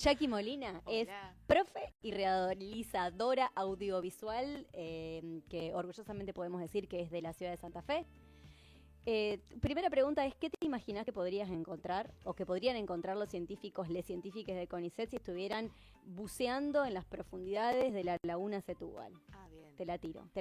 Jackie Molina es Hola. profe y realizadora audiovisual, que orgullosamente podemos decir que es de la ciudad de Santa Fe. Primera pregunta es, ¿qué te imaginas que podrías encontrar o que podrían encontrar los científicos, les científicos de CONICET si estuvieran buceando en las profundidades de la laguna Setúbal? Ah, bien. Te la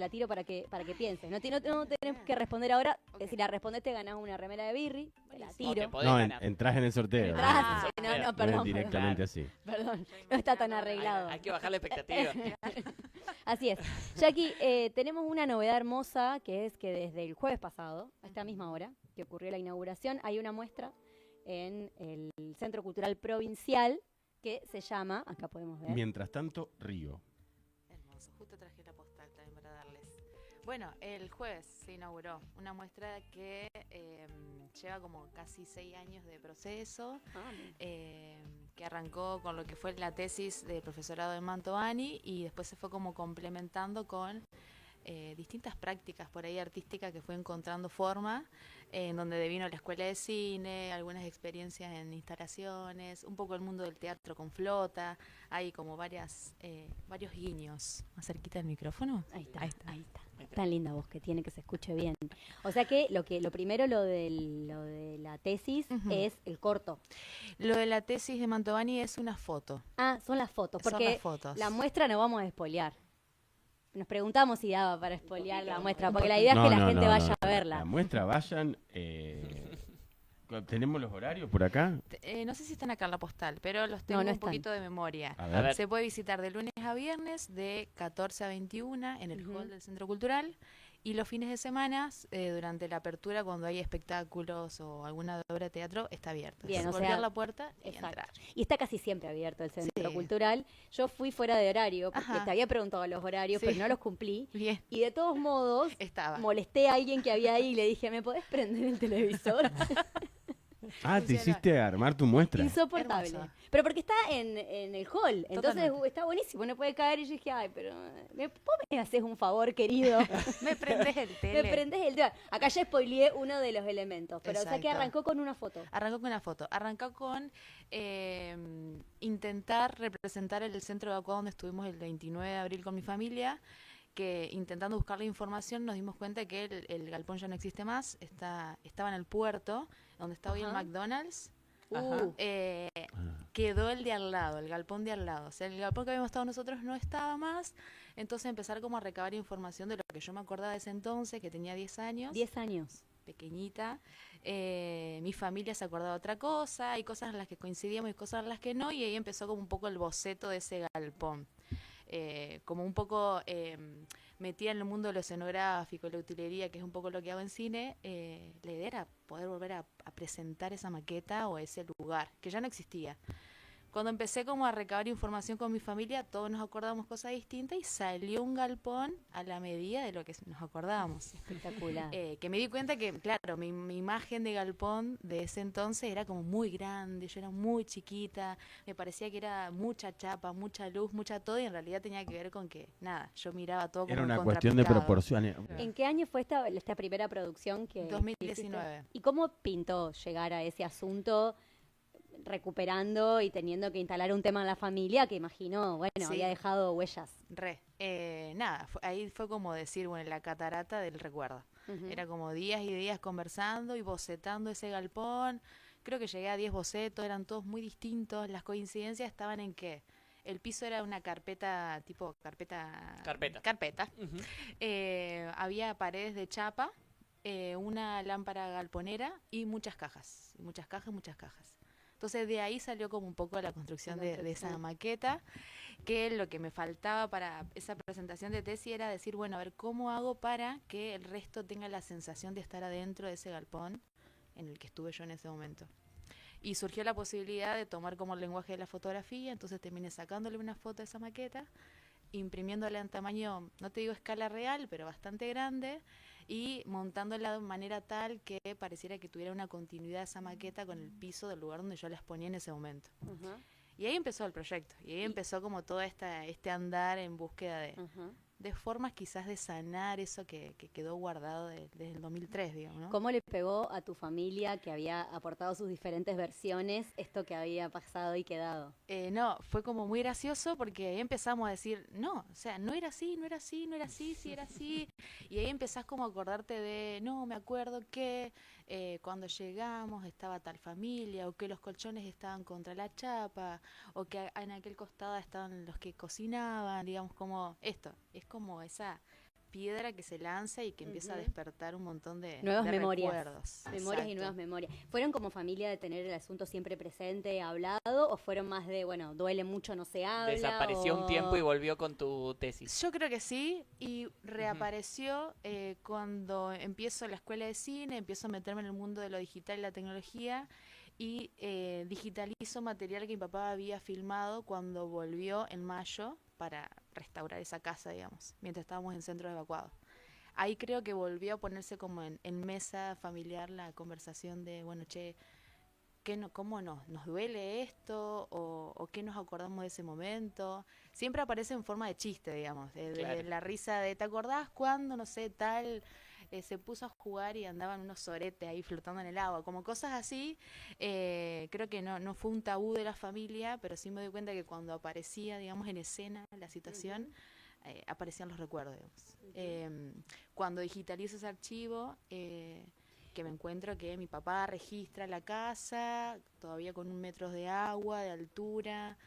tiro para que pienses. No tenés Bien. que responder ahora. Ok. Si la respondes te ganás una remera de birri. Te la Buenísimo. O te tiro. podés No, ganar. entrás en el sorteo. Entrás, Ah, no, claro. no, No es perdón, directamente así. perdón. Yo No está tan imaginaba- arreglado. Hay que bajar la expectativa. Así es. Jackie, tenemos una novedad hermosa, que es que desde el jueves pasado, a esta misma hora, que ocurrió la inauguración, hay una muestra en el Centro Cultural Provincial que se llama, acá podemos ver. Mientras tanto, Río. Hermoso, justo traje la postal también para darles. Bueno, el jueves se inauguró una muestra que lleva como casi 6 años de proceso, que arrancó con lo que fue la tesis del profesorado de Mantovani y después se fue como complementando con distintas prácticas por ahí artísticas que fue encontrando forma, en donde devino la escuela de cine, algunas experiencias en instalaciones, un poco el mundo del teatro con flota, hay como varios guiños. ¿Más cerquita del micrófono? Ahí está, Ahí está. ahí está. Tan linda voz que tiene, que se escuche bien. O sea que lo primero, lo de la tesis, Ujú. es el corto. Lo de la tesis de Mantovani es una foto. Ah, son las fotos, Son porque las fotos. la muestra no vamos a espolear. Nos preguntamos si daba para espolear la muestra, Un porque la poquito. idea es que la No, gente no, vaya no. a verla. La muestra, vayan. ¿Tenemos los horarios por acá? No sé si están acá en la postal, pero los tengo no un están. poquito de memoria. A A ver. ver. Se puede visitar de lunes a viernes de 14 a 21 en el Ujú. hall del Centro Cultural y los fines de semana, durante la apertura, cuando hay espectáculos o alguna obra de teatro, está abierto. Bien, Es o golpear sea, la puerta y exacto. entrar. Y está casi siempre abierto el Centro Sí. Cultural. Yo fui fuera de horario, porque Ajá. te había preguntado los horarios, Sí. pero no los cumplí. Bien, Y de todos modos, estaba. molesté a alguien que había ahí y le dije, ¿me podés prender el televisor? Ah, te Funciona. hiciste armar tu muestra. Insoportable. Hermoso. Pero porque está en el hall, entonces Totalmente. está buenísimo, no puede caer. Y yo dije, ay, pero vos me haces un favor, querido. Me prendés el Me tele. prendés el tema. Acá ya spoileé uno de los elementos, pero o sea que Exacto. arrancó con una foto. Arrancó con una foto. Arrancó con intentar representar el centro de Acuá donde estuvimos el 29 de abril con mi familia, que intentando buscar la información nos dimos cuenta que el galpón ya no existe más, estaba en el puerto, donde está hoy el Ajá. McDonald's. Uh, Quedó el de al lado, el galpón de al lado. O sea, el galpón que habíamos estado nosotros no estaba más. Entonces empezar como a recabar información de lo que yo me acordaba de ese entonces, que tenía 10 años. 10 años. Pequeñita, mi familia se acordaba de otra cosa, hay cosas en las que coincidíamos y cosas en las que no, y ahí empezó como un poco el boceto de ese galpón. Como un poco metida en el mundo de lo escenográfico, la utilería, que es un poco lo que hago en cine, la idea era poder volver a presentar esa maqueta o ese lugar, que ya no existía. Cuando empecé como a recabar información con mi familia, todos nos acordamos cosas distintas y salió un galpón a la medida de lo que nos acordábamos. Espectacular. Que me di cuenta que, claro, mi imagen de galpón de ese entonces era como muy grande, yo era muy chiquita, me parecía que era mucha chapa, mucha luz, mucha todo, y en realidad tenía que ver con que, nada, yo miraba todo como Era una cuestión de contrapicado. proporciones. ¿En qué año fue esta primera producción que 2019. hiciste? ¿Y cómo pintó llegar a ese asunto, recuperando y teniendo que instalar un tema en la familia que imagino, bueno, Sí. había dejado huellas? Nada, ahí fue como decir, bueno, la catarata del recuerdo. Ujú. Era como días y días conversando y bocetando ese galpón. Creo que llegué a 10 bocetos, eran todos muy distintos. Las coincidencias estaban en que el piso era una carpeta, tipo carpeta. Carpeta. Ujú. Había paredes de chapa, una lámpara galponera y muchas cajas. Muchas cajas, muchas cajas. Entonces de ahí salió como un poco la construcción La de construcción. esa maqueta, que lo que me faltaba para esa presentación de tesis era decir, bueno, a ver, ¿cómo hago para que el resto tenga la sensación de estar adentro de ese galpón en el que estuve yo en ese momento? Y surgió la posibilidad de tomar como el lenguaje de la fotografía, entonces terminé sacándole una foto de esa maqueta, imprimiéndola en tamaño, no te digo escala real, pero bastante grande, y montándola de manera tal que pareciera que tuviera una continuidad esa maqueta con el piso del lugar donde yo la exponía en ese momento. Ujú, Y ahí empezó el proyecto, y ahí empezó como todo este andar en búsqueda de, ujú. de formas quizás de sanar eso que quedó guardado desde el 2003, digamos, ¿no? ¿Cómo le pegó a tu familia, que había aportado sus diferentes versiones, esto que había pasado y quedado? No, fue como muy gracioso porque ahí empezamos a decir, no, o sea, no era así, no era así, no era así, sí era así. Y ahí empezás como a acordarte de, no, me acuerdo que cuando llegamos estaba tal familia, o que los colchones estaban contra la chapa, o que en aquel costado estaban los que cocinaban, digamos, como esto, es como esa piedra que se lanza y que empieza a despertar un montón de nuevas memorias. recuerdos. Memorias Exacto. y nuevas memorias. ¿Fueron como familia de tener el asunto siempre presente, hablado, o fueron más de, bueno, duele mucho, no se habla? Desapareció un tiempo y volvió con tu tesis. Yo creo que sí, y reapareció cuando empiezo la escuela de cine, empiezo a meterme en el mundo de lo digital y la tecnología, y digitalizo material que mi papá había filmado cuando volvió en mayo para restaurar esa casa, digamos, mientras estábamos en centros evacuados. Ahí creo que volvió a ponerse como en mesa familiar la conversación de, bueno, che, ¿cómo nos duele esto? O qué nos acordamos de ese momento. Siempre aparece en forma de chiste, digamos, de la risa de, ¿te acordás cuando, no sé, tal... se puso a jugar y andaban unos soretes ahí flotando en el agua, como cosas así. Creo que no fue un tabú de la familia, pero sí me doy cuenta que cuando aparecía, digamos, en escena la situación, aparecían los recuerdos, digamos. Cuando digitalizo ese archivo, que me encuentro que mi papá registra la casa, todavía con 1 metro de agua, de altura.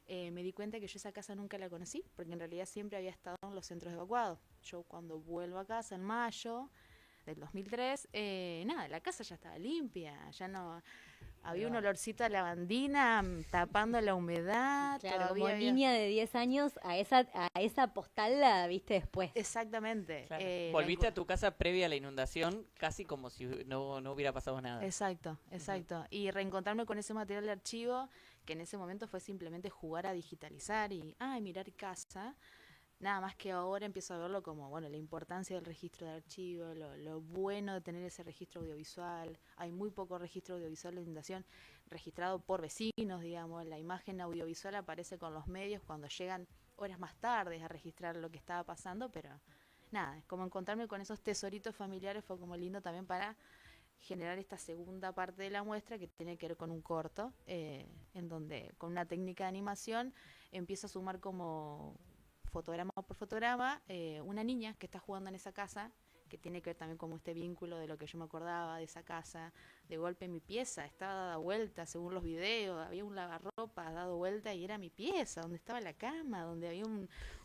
Me di cuenta que yo esa casa nunca la conocí, porque en realidad siempre había estado en los centros evacuados. Yo cuando vuelvo a casa en mayo del 2003, nada, la casa ya estaba limpia, ya no... Había un olorcito a lavandina tapando la humedad. Claro, como niña de 10 años, a esa postal la viste después. Exactamente. Claro. Volviste a tu casa previa a la inundación, casi como si no hubiera pasado nada. Exacto. Y reencontrarme con ese material de archivo, que en ese momento fue simplemente jugar a digitalizar y mirar casa. Nada más que ahora empiezo a verlo como, bueno, la importancia del registro de archivo, lo bueno de tener ese registro audiovisual. Hay muy poco registro audiovisual de inundación registrado por vecinos, digamos. La imagen audiovisual aparece con los medios cuando llegan horas más tarde a registrar lo que estaba pasando, pero nada, como encontrarme con esos tesoritos familiares fue como lindo también para generar esta segunda parte de la muestra que tiene que ver con un corto, en donde con una técnica de animación empiezo a sumar como... fotograma por fotograma, una niña que está jugando en esa casa, que tiene que ver también como este vínculo de lo que yo me acordaba de esa casa. De golpe mi pieza estaba dada vuelta según los videos, había un lavarropa dado vuelta y era mi pieza, donde estaba la cama, donde había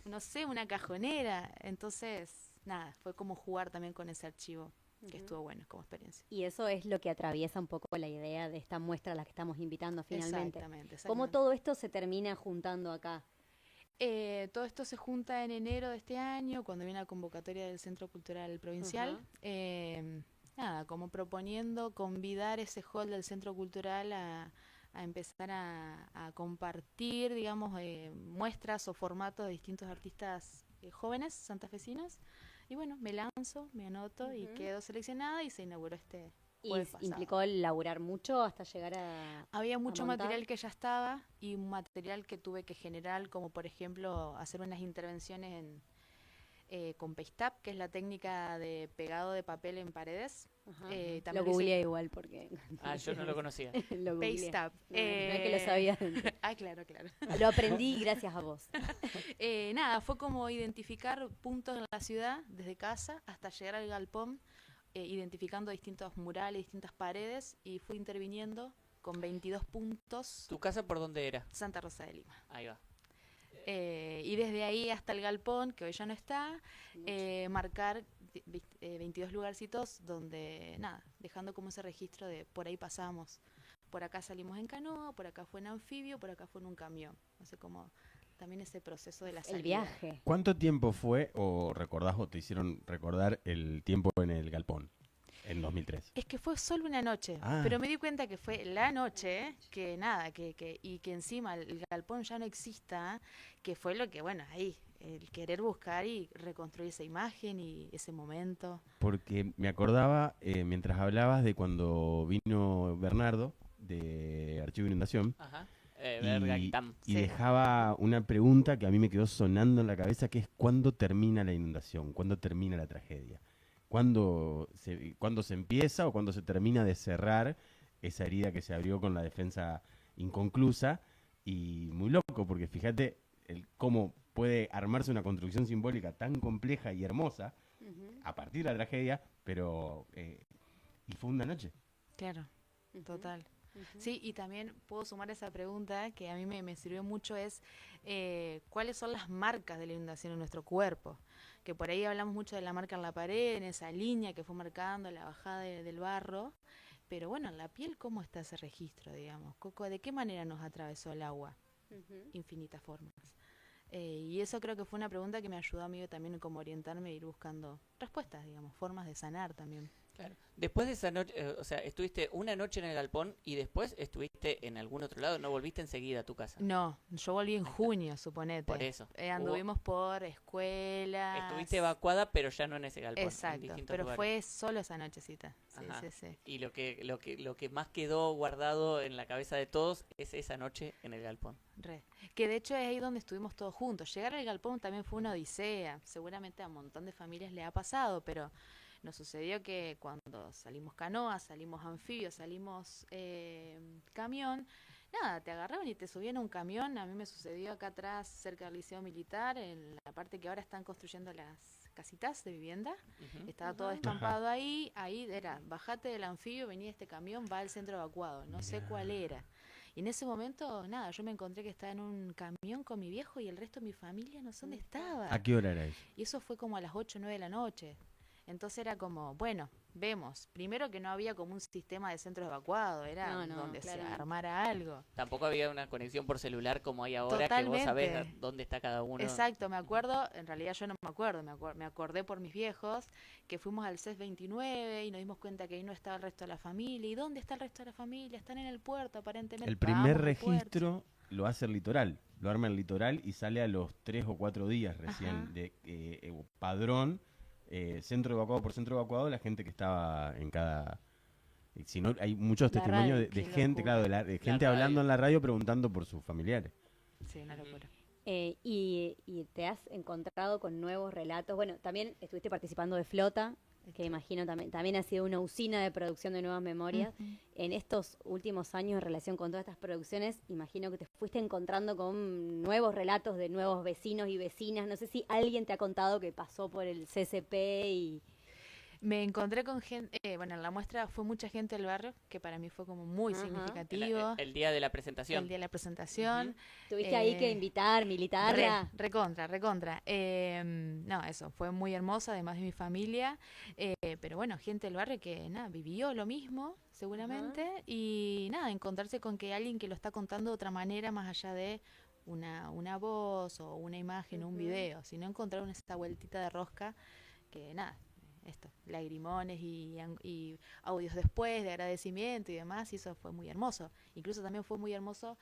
no sé, una cajonera. Entonces, nada, fue como jugar también con ese archivo, que estuvo bueno como experiencia. Y eso es lo que atraviesa un poco la idea de esta muestra a la que estamos invitando finalmente. Exactamente. ¿Cómo todo esto se termina juntando acá? Todo esto se junta en enero de este año, cuando viene la convocatoria del Centro Cultural Provincial. Nada, como proponiendo convidar ese hall del Centro Cultural a empezar a compartir, digamos, muestras o formatos de distintos artistas jóvenes santafesinos. Y bueno, me lanzo, me anoto y quedo seleccionada y se inauguró este jueves pasado. ¿Implicó laburar mucho hasta llegar a Había mucho montar? material que ya estaba y un material que tuve que generar, como por ejemplo hacer unas intervenciones con Paste-Up, que es la técnica de pegado de papel en paredes. Lo googleé igual porque... Yo no lo conocía. Lo googleé. Paste-Up. No es que lo sabía. Claro. Lo aprendí gracias a vos. Nada, fue como identificar puntos en la ciudad, desde casa hasta llegar al galpón, identificando distintos murales, distintas paredes, y fui interviniendo con 22 puntos. ¿Tu casa por dónde era? Santa Rosa de Lima. Ahí va. Y desde ahí hasta el galpón, que hoy ya no está, marcar 22 lugarcitos donde, nada, dejando como ese registro de por ahí pasamos. Por acá salimos en canoa, por acá fue en anfibio, por acá fue en un camión. No sé, como también ese proceso de la salida. El viaje. ¿Cuánto tiempo fue, o recordás, o te hicieron recordar el tiempo en el galpón en 2003? Es que fue solo una noche, pero me di cuenta que fue la noche, que nada, y que encima el galpón ya no exista, que fue lo que, bueno, ahí, el querer buscar y reconstruir esa imagen y ese momento. Porque me acordaba, mientras hablabas, de cuando vino Bernardo, de Archivo Inundación. Ajá. Verga, Guitán. y Sí. dejaba una pregunta que a mí me quedó sonando en la cabeza, que es ¿cuándo termina la inundación? ¿Cuándo termina la tragedia? ¿Cuándo se empieza o cuándo se termina de cerrar esa herida que se abrió con la defensa inconclusa? Y muy loco, porque fíjate cómo puede armarse una construcción simbólica tan compleja y hermosa a partir de la tragedia, pero y fue una noche. Claro, total. Sí, y también puedo sumar esa pregunta que a mí me sirvió mucho, es ¿cuáles son las marcas de la inundación en nuestro cuerpo? Que por ahí hablamos mucho de la marca en la pared, en esa línea que fue marcando la bajada del barro, pero bueno, en la piel, ¿cómo está ese registro, digamos? ¿De qué manera nos atravesó el agua? Infinitas formas. Y eso creo que fue una pregunta que me ayudó a mí también como orientarme e ir buscando respuestas, digamos, formas de sanar también. Claro. Después de esa noche, o sea, estuviste una noche en el galpón y después estuviste en algún otro lado, ¿no volviste enseguida a tu casa? No, yo volví en junio, suponete. Por eso. Anduvimos por escuelas. Estuviste evacuada, pero ya no en ese galpón. En Exacto, distintos pero lugares. fue solo esa nochecita. Sí, Ajá. sí. Y lo que más quedó guardado en la cabeza de todos es esa noche en el galpón. Que de hecho es ahí donde estuvimos todos juntos. Llegar al galpón también fue una odisea. Seguramente a un montón de familias le ha pasado, pero nos sucedió que cuando salimos canoa, salimos anfibio, salimos camión, nada, te agarraban y te subían a un camión. A mí me sucedió acá atrás, cerca del Liceo Militar, en la parte que ahora están construyendo las casitas de vivienda. Estaba todo descampado ahí era, bajate del anfibio, venía este camión, va al centro evacuado, no sé cuál era. Y en ese momento, nada, yo me encontré que estaba en un camión con mi viejo y el resto de mi familia no sé dónde estaba. ¿A qué hora era eso? Y eso fue como a las 8 o 9 de la noche. Entonces era como, bueno, vemos. Primero que no había como un sistema de centros evacuados, era donde se armara algo. Tampoco había una conexión por celular como hay ahora, Totalmente. que vos sabés dónde está cada uno. Exacto, me acuerdo, en realidad yo no me acuerdo, me acordé por mis viejos, que fuimos al CES 29 y nos dimos cuenta que ahí no estaba el resto de la familia. ¿Y dónde está el resto de la familia? Están en el puerto, aparentemente. El primer registro lo hace el Litoral, lo arma el Litoral y sale a los 3 o 4 días recién de padrón. Centro evacuado por centro evacuado, la gente que estaba en cada... Si no, hay muchos testimonios de gente, claro, de gente hablando en la radio preguntando por sus familiares. Sí, una locura. Y te has encontrado con nuevos relatos. Bueno, también estuviste participando de Flota, que imagino también ha sido una usina de producción de nuevas memorias. En estos últimos años, en relación con todas estas producciones, imagino que te fuiste encontrando con nuevos relatos de nuevos vecinos y vecinas. No sé si alguien te ha contado que pasó por el CCP y... Me encontré con gente, bueno, en la muestra fue mucha gente del barrio, que para mí fue como muy significativo. El día de la presentación. El día de la presentación. Tuviste ahí que invitar, militarla. Recontra. No, eso, fue muy hermosa, además de mi familia. Pero bueno, gente del barrio que, nada, vivió lo mismo, seguramente. Y nada, encontrarse con que alguien que lo está contando de otra manera, más allá de una voz o una imagen o un video, sino encontrar esta vueltita de rosca que, nada, esto, lagrimones y audios después de agradecimiento y demás, y eso fue muy hermoso. Incluso también fue muy hermoso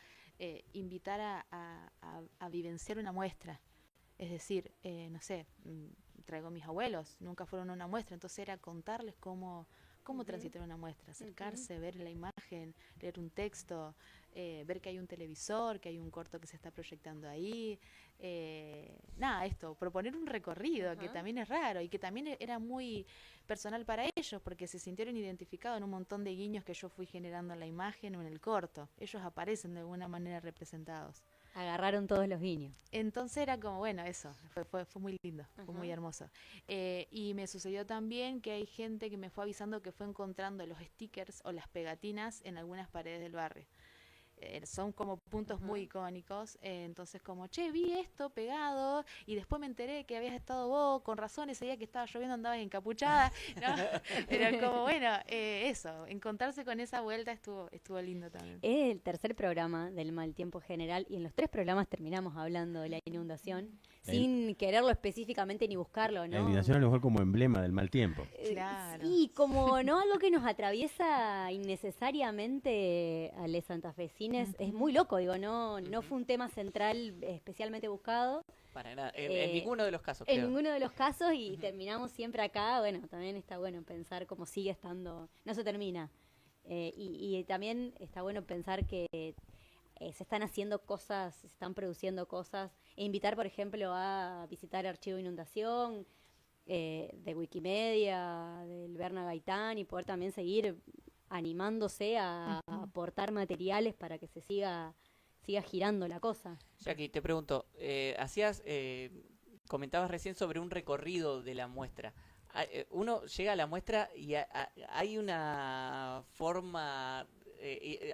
invitar a vivenciar una muestra. Es decir, no sé, traigo a mis abuelos, nunca fueron a una muestra, entonces era contarles cómo transitar una muestra, acercarse, ver la imagen, leer un texto, ver que hay un televisor, que hay un corto que se está proyectando ahí. Nada, esto, proponer un recorrido que también es raro y que también era muy personal para ellos porque se sintieron identificados en un montón de guiños que yo fui generando en la imagen o en el corto. Ellos aparecen de alguna manera representados. Agarraron todos los guiños. Entonces era como, bueno, eso, fue muy lindo, fue muy hermoso. Y me sucedió también que hay gente que me fue avisando que fue encontrando los stickers o las pegatinas en algunas paredes del barrio. Son como puntos muy icónicos, entonces como, che, vi esto pegado y después me enteré que habías estado vos, con razón, ese día que estaba lloviendo andabas encapuchada, ¿no? Pero como, bueno, eso, encontrarse con esa vuelta estuvo lindo también. Es el tercer programa del Mal Tiempo General y en los 3 programas terminamos hablando de la inundación, sin quererlo específicamente ni buscarlo, ¿no? La inundación a lo mejor como emblema del mal tiempo. Claro. Sí, como no algo que nos atraviesa innecesariamente a los santafesines, es muy loco, digo, no fue un tema central especialmente buscado. Para nada, en ninguno de los casos, En creo. ninguno de los casos y terminamos siempre acá, bueno, también está bueno pensar cómo sigue estando, no se termina. Y también está bueno pensar que se están haciendo cosas, se están produciendo cosas, e invitar, por ejemplo, a visitar Archivo Inundación, de Wikimedia, del Berna Gaitán, y poder también seguir animándose a aportar materiales para que se siga girando la cosa. Jackie, te pregunto, comentabas recién sobre un recorrido de la muestra. Uno llega a la muestra y hay una forma,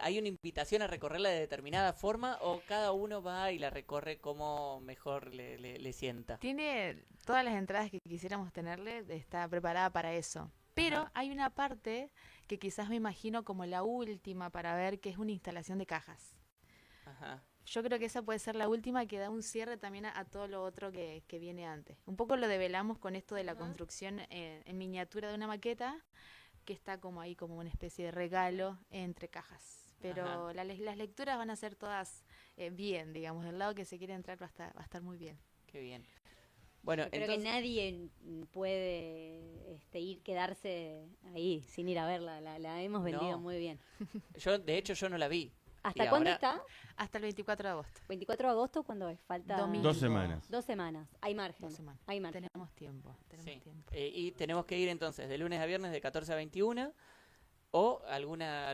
hay una invitación a recorrerla de determinada forma, o cada uno va y la recorre como mejor le sienta. Tiene todas las entradas que quisiéramos tenerle, está preparada para eso. Pero hay una parte que quizás me imagino como la última para ver, que es una instalación de cajas. Ajá. Yo creo que esa puede ser la última, que da un cierre también a todo lo otro que viene antes. Un poco lo develamos con esto de la construcción en miniatura de una maqueta, que está como ahí como una especie de regalo entre cajas. Pero las lecturas van a ser todas bien, digamos, del lado que se quiere entrar va a estar muy bien. Qué bien. Bueno, creo que nadie puede quedarse ahí sin ir a verla, la hemos vendido muy bien. De hecho, yo no la vi. ¿Hasta cuándo está? Hasta el 24 de agosto. 24 de agosto, ¿cuándo es? Falta Domingo. 2 semanas. 2 semanas. Hay margen. Hay margen. Tenemos tiempo. Y tenemos que ir entonces de lunes a viernes de 14 a 21, o alguna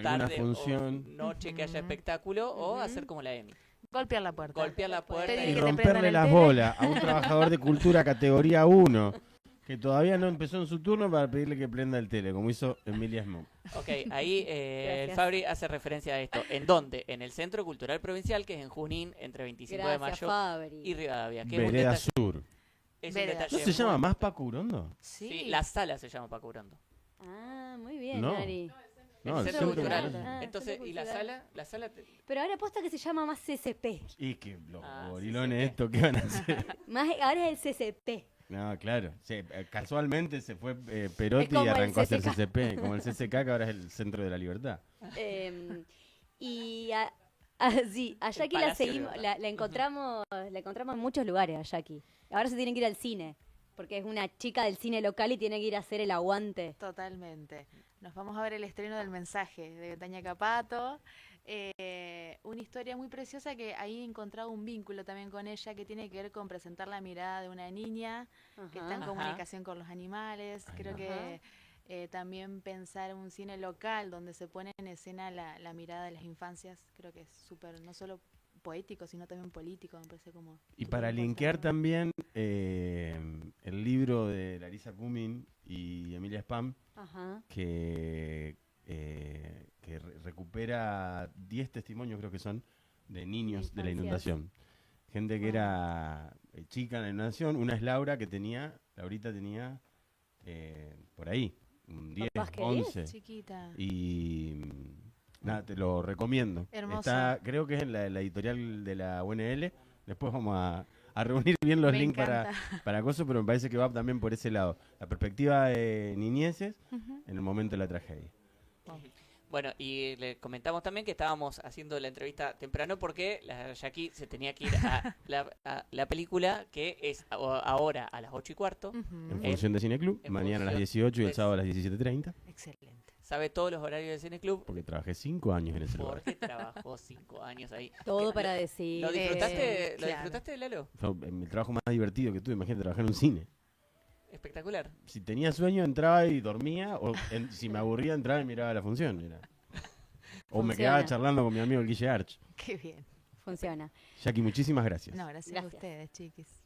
tarde función, o noche que haya espectáculo, o hacer como la Emi. Golpear la puerta. Y romperle las bolas a un trabajador de cultura categoría 1 que todavía no empezó en su turno para pedirle que prenda el tele, como hizo Emilia Smoke. Ok, ahí el Fabri hace referencia a esto. ¿En dónde? En el Centro Cultural Provincial, que es en Junín, entre 25 de mayo Fabri. y Rivadavia. Vereda Sur. Es un detalle. ¿No se llama más Paco Urondo? Sí, la sala se llama Paco Urondo. Ah, muy bien, No. Ari. No, el Centro Cultural. Entonces, Centro ¿y Cultural. la sala? Pero ahora aposta que se llama más CCP. Y que los gorilones estos, ¿qué van a hacer? Ahora es el CCP. No, claro. Sí, casualmente se fue Perotti como y arrancó a hacer el CCK. CCP, como el CCK, que ahora es el Centro de la Libertad. Y sí, a Jackie la Palacio seguimos, Libertad. la encontramos en muchos lugares a Jackie. Ahora se tiene que ir al cine, porque es una chica del cine local y tiene que ir a hacer el aguante. Totalmente. Nos vamos a ver el estreno del Mensaje de Tania Capato. Una historia muy preciosa, que ahí he encontrado un vínculo también con ella, que tiene que ver con presentar la mirada de una niña que está en comunicación con los animales. Creo que también pensar un cine local donde se pone en escena la mirada de las infancias, creo que es súper, no solo poético, sino también político, me parece como... Y para linkear también el libro de Larisa Cumin y Emilia Spam, que recupera 10 testimonios, creo que son, de niños de la inundación. Gente que era chica en la inundación. Una es Laurita tenía por ahí, un 10, 11. Chiquita. Y nada, te lo recomiendo. Hermoso. Creo que es en la editorial de la UNL. Después vamos a reunir bien los links para cosas, pero me parece que va también por ese lado. La perspectiva de niñeces en el momento de la tragedia. Bueno, y le comentamos también que estábamos haciendo la entrevista temprano porque la Jackie se tenía que ir a la película, que es ahora a las 8:15. En función de Cineclub, mañana a las 18 y el sábado a las 17:30. Excelente. Sabe todos los horarios del Cineclub. Porque trabajé 5 años en ese lugar. Porque trabajó 5 años ahí. Todo para decir. ¿Lo disfrutaste, claro. disfrutaste, Lalo? Fue el trabajo más divertido que tuve. Imagínate trabajar en un cine. Espectacular. Si tenía sueño, entraba y dormía. O si me aburría, entraba y miraba la función. O me quedaba charlando con mi amigo el Guille Arch. Qué bien. Funciona. Jackie, muchísimas gracias. No, gracias a ustedes, chiquis.